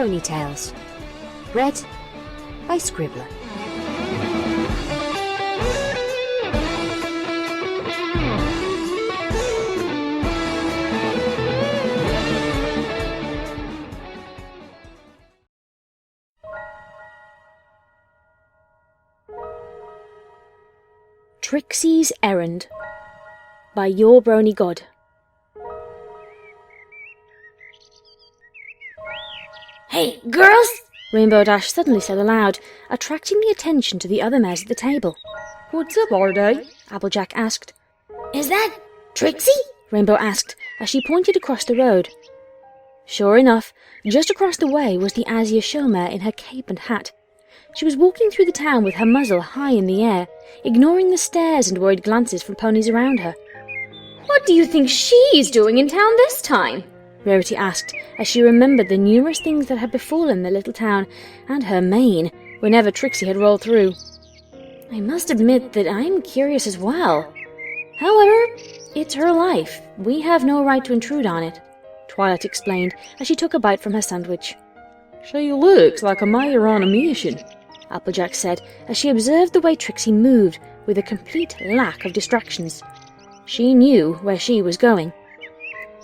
Ponytails. Read by Scribbler. Trixie's Errand by Your Brony God. Hey, girls! Rainbow Dash suddenly said aloud, attracting the attention to the other mares at the table. What's up, Arday? Applejack asked. Is that Trixie? Rainbow asked as she pointed across the road. Sure enough, just across the way was the Aise showmare in her cape and hat. She was walking through the town with her muzzle high in the air, ignoring the stares and worried glances from ponies around her. What do you think she's doing in town this time? Rarity asked as she remembered the numerous things that had befallen the little town and her mane whenever Trixie had rolled through. I must admit that I'm curious as well. However, it's her life. We have no right to intrude on it, Twilight explained as she took a bite from her sandwich. She looks like a mare on a mission, Applejack said as she observed the way Trixie moved with a complete lack of distractions. She knew where she was going.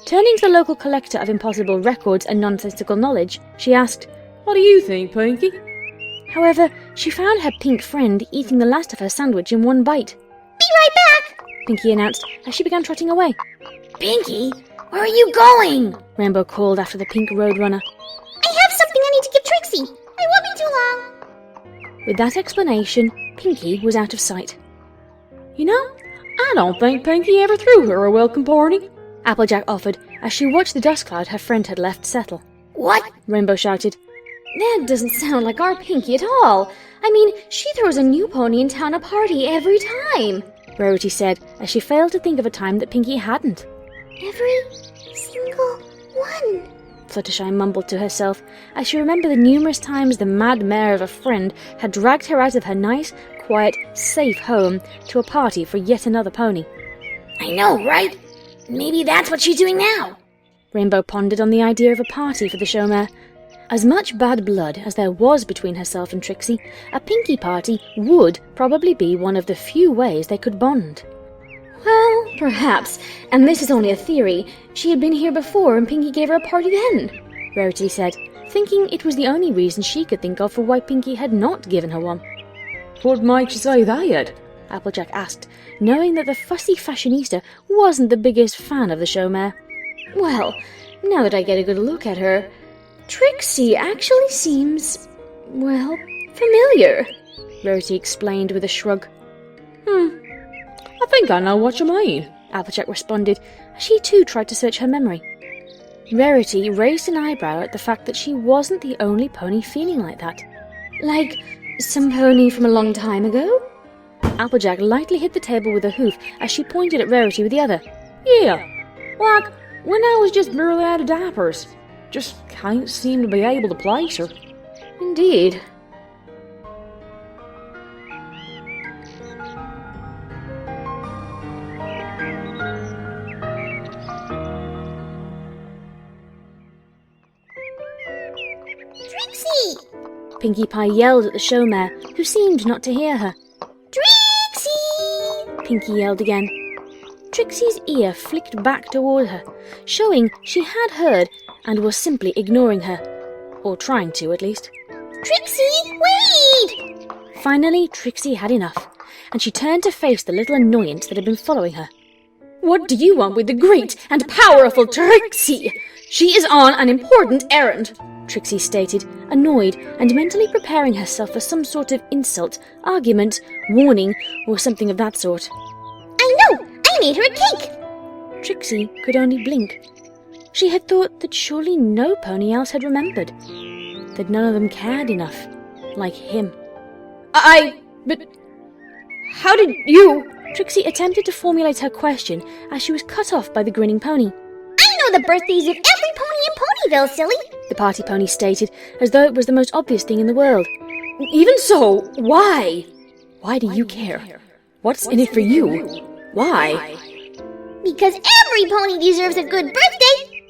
Turning to the local collector of impossible records and nonsensical knowledge, she asked, "What do you think, Pinkie?" However, she found her pink friend eating the last of her sandwich in one bite. Be right back! Pinkie announced as she began trotting away. Pinkie, where are you going? Rainbow called after the pink roadrunner. I have something I need to give Trixie. I won't be too long. With that explanation, Pinkie was out of sight. You know, I don't think Pinkie ever threw her a welcome party, Applejack offered as she watched the dust cloud her friend had left settle. What? Rainbow shouted. That doesn't sound like our Pinkie at all. I mean, she throws a new pony in town a party every time, Rarity said as she failed to think of a time that Pinkie hadn't. Every single one, Fluttershy mumbled to herself as she remembered the numerous times the mad mare of a friend had dragged her out of her nice, quiet, safe home to a party for yet another pony. I know, right? Maybe that's what she's doing now. Rainbow pondered on the idea of a party for the showmare. As much bad blood as there was between herself and Trixie, a Pinkie party would probably be one of the few ways they could bond. Well, perhaps, and this is only a theory. She had been here before and Pinkie gave her a party then, Rarity said, thinking it was the only reason she could think of for why Pinkie had not given her one. What makes you say that? Applejack asked, knowing that the fussy fashionista wasn't the biggest fan of the showmare. Well, now that I get a good look at her, Trixie actually seems, well, familiar, Rarity explained with a shrug. I think I know what you mean, Applejack responded as she too tried to search her memory. Rarity raised an eyebrow at the fact that she wasn't the only pony feeling like that. Like some pony from a long time ago? Applejack lightly hit the table with a hoof as she pointed at Rarity with the other. Yeah, like when I was just barely out of diapers. Just can't seem to be able to place her. Indeed. Trixie! Pinkie Pie yelled at the showmare, who seemed not to hear her. Trixie! Pinkie yelled again. Trixie's ear flicked back toward her, showing she had heard and was simply ignoring her. Or trying to, at least. Trixie, wait! Finally, Trixie had enough, and she turned to face the little annoyance that had been following her. What do you want with the great and powerful Trixie? She is on an important errand, Trixie stated, annoyed and mentally preparing herself for some sort of insult, argument, warning, or something of that sort. I know! I made her a cake! Trixie could only blink. She had thought that surely no pony else had remembered, that none of them cared enough, like him. But how did you... Trixie attempted to formulate her question as she was cut off by the grinning pony. I know the birthdays of every pony in Ponyville, silly! The party pony stated, as though it was the most obvious thing in the world. Even so, why? Why do you care? What's in it for you? Why? Because every pony deserves a good birthday!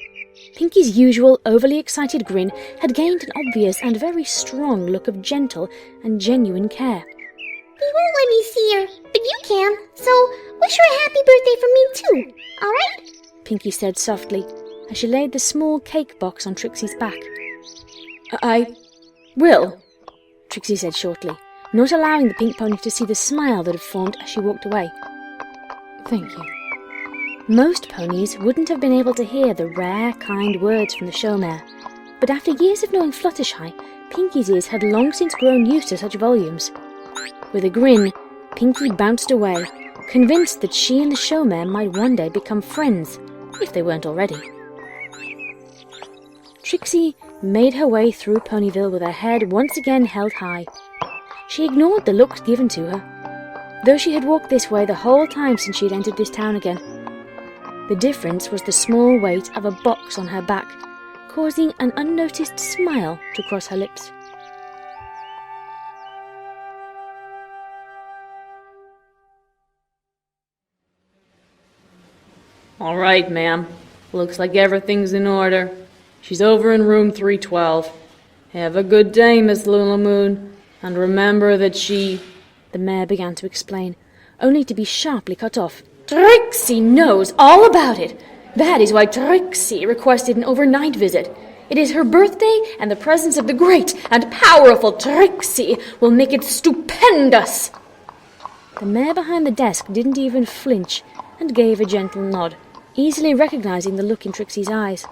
Pinkie's usual overly excited grin had gained an obvious and very strong look of gentle and genuine care. He won't let me see her, but you can, so wish her a happy birthday from me too, alright? Pinkie said softly, as she laid the small cake box on Trixie's back. I will, Trixie said shortly, not allowing the pink pony to see the smile that had formed as she walked away. Thank you. Most ponies wouldn't have been able to hear the rare, kind words from the show mare, but after years of knowing Fluttershy, Pinkie's ears had long since grown used to such volumes. With a grin, Pinkie bounced away, convinced that she and the show mare might one day become friends, if they weren't already. Trixie made her way through Ponyville with her head once again held high. She ignored the looks given to her, though she had walked this way the whole time since she had entered this town again. The difference was the small weight of a box on her back, causing an unnoticed smile to cross her lips. All right, ma'am. Looks like everything's in order. She's over in room 312. Have a good day, Miss Lulamoon. And remember that she... The mare began to explain, only to be sharply cut off. Trixie knows all about it. That is why Trixie requested an overnight visit. It is her birthday, and the presence of the great and powerful Trixie will make it stupendous. The mare behind the desk didn't even flinch, and gave a gentle nod, easily recognizing the look in Trixie's eyes.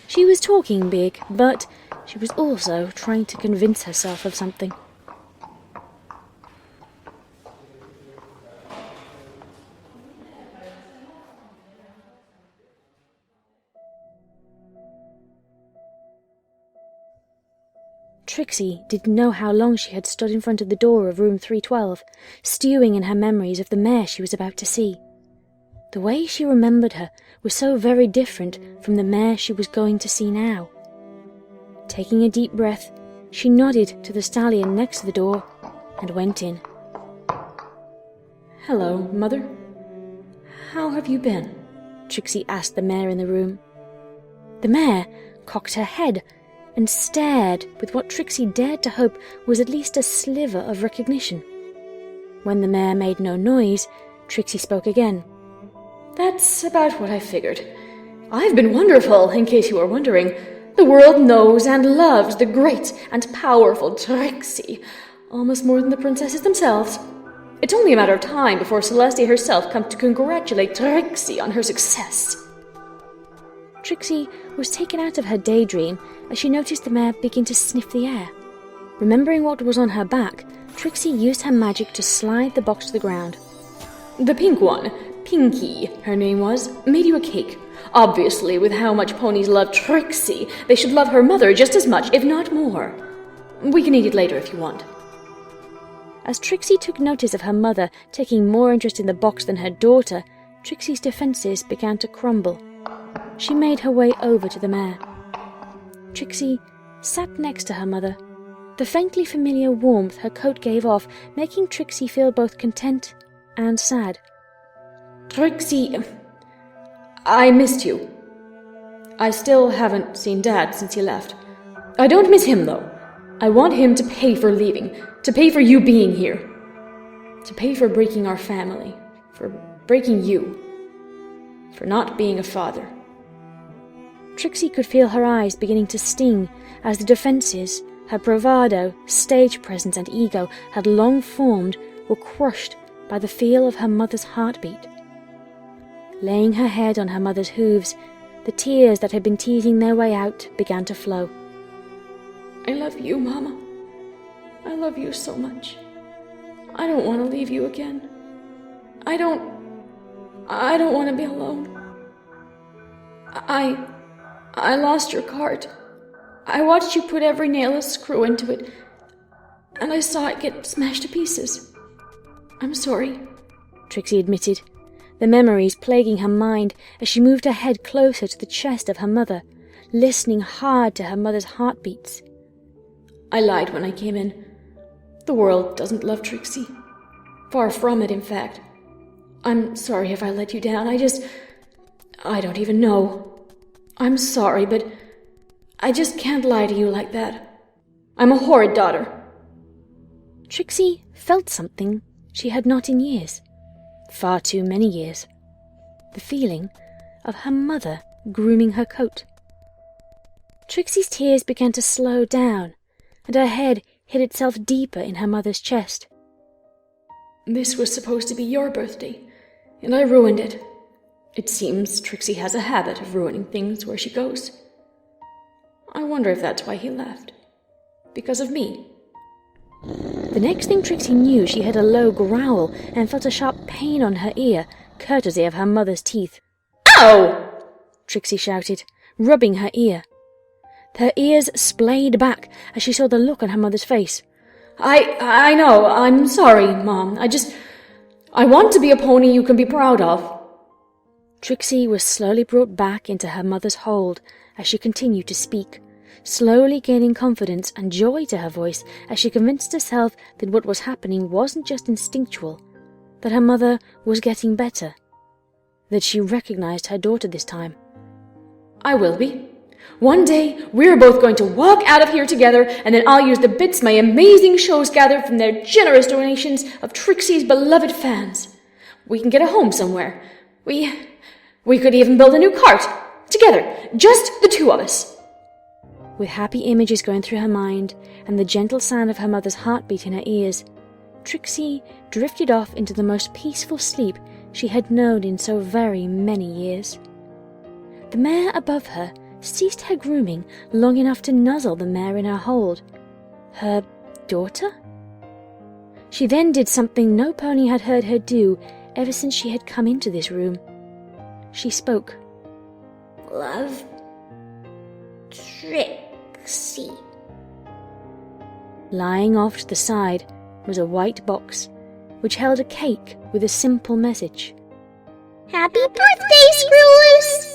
She was talking big, but she was also trying to convince herself of something. Trixie didn't know how long she had stood in front of the door of room 312, stewing in her memories of the mare she was about to see. The way she remembered her was so very different from the mare she was going to see now. Taking a deep breath, she nodded to the stallion next to the door and went in. Hello, Mother. How have you been? Trixie asked the mare in the room. The mare cocked her head and stared with what Trixie dared to hope was at least a sliver of recognition. When the mare made no noise, Trixie spoke again. That's about what I figured. I've been wonderful, in case you were wondering. The world knows and loves the great and powerful Trixie, almost more than the princesses themselves. It's only a matter of time before Celestia herself comes to congratulate Trixie on her success. Trixie was taken out of her daydream as she noticed the mare begin to sniff the air. Remembering what was on her back, Trixie used her magic to slide the box to the ground. The pink one, Pinkie, her name was, made you a cake. Obviously, with how much ponies love Trixie, they should love her mother just as much, if not more. We can eat it later if you want. As Trixie took notice of her mother taking more interest in the box than her daughter, Trixie's defences began to crumble. She made her way over to the mare. Trixie sat next to her mother. The faintly familiar warmth her coat gave off, making Trixie feel both content and sad. Trixie, I missed you. I still haven't seen Dad since he left. I don't miss him, though. I want him to pay for leaving, to pay for you being here, to pay for breaking our family, for breaking you, for not being a father. Trixie could feel her eyes beginning to sting as the defences, her bravado, stage presence and ego had long formed, were crushed by the feel of her mother's heartbeat. Laying her head on her mother's hooves, the tears that had been teasing their way out began to flow. I love you, Mama. I love you so much. I don't want to leave you again. I don't want to be alone. I lost your cart. I watched you put every nailless screw into it, and I saw it get smashed to pieces. I'm sorry, Trixie admitted, the memories plaguing her mind as she moved her head closer to the chest of her mother, listening hard to her mother's heartbeats. I lied when I came in. The world doesn't love Trixie. Far from it, in fact. I'm sorry if I let you down. I don't even know. I'm sorry, but I just can't lie to you like that. I'm a horrid daughter. Trixie felt something she had not in years. Far too many years. The feeling of her mother grooming her coat. Trixie's tears began to slow down, and her head hid itself deeper in her mother's chest. This was supposed to be your birthday, and I ruined it. It seems Trixie has a habit of ruining things where she goes. I wonder if that's why he left. Because of me. The next thing Trixie knew, she heard a low growl and felt a sharp pain on her ear, courtesy of her mother's teeth. Ow! Trixie shouted, rubbing her ear. Her ears splayed back as she saw the look on her mother's face. I know, I'm sorry, Mom. I want to be a pony you can be proud of. Trixie was slowly brought back into her mother's hold as she continued to speak, slowly gaining confidence and joy to her voice as she convinced herself that what was happening wasn't just instinctual, that her mother was getting better, that she recognized her daughter this time. I will be. One day, we're both going to walk out of here together, and then I'll use the bits my amazing shows gathered from their generous donations of Trixie's beloved fans. We can get a home somewhere. We could even build a new cart. Together, just the two of us. With happy images going through her mind, and the gentle sound of her mother's heartbeat in her ears, Trixie drifted off into the most peaceful sleep she had known in so very many years. The mare above her ceased her grooming long enough to nuzzle the mare in her hold. Her daughter? She then did something no pony had heard her do ever since she had come into this room. She spoke. Love, Trixie. Lying off to the side was a white box, which held a cake with a simple message. Happy birthday, Screwers!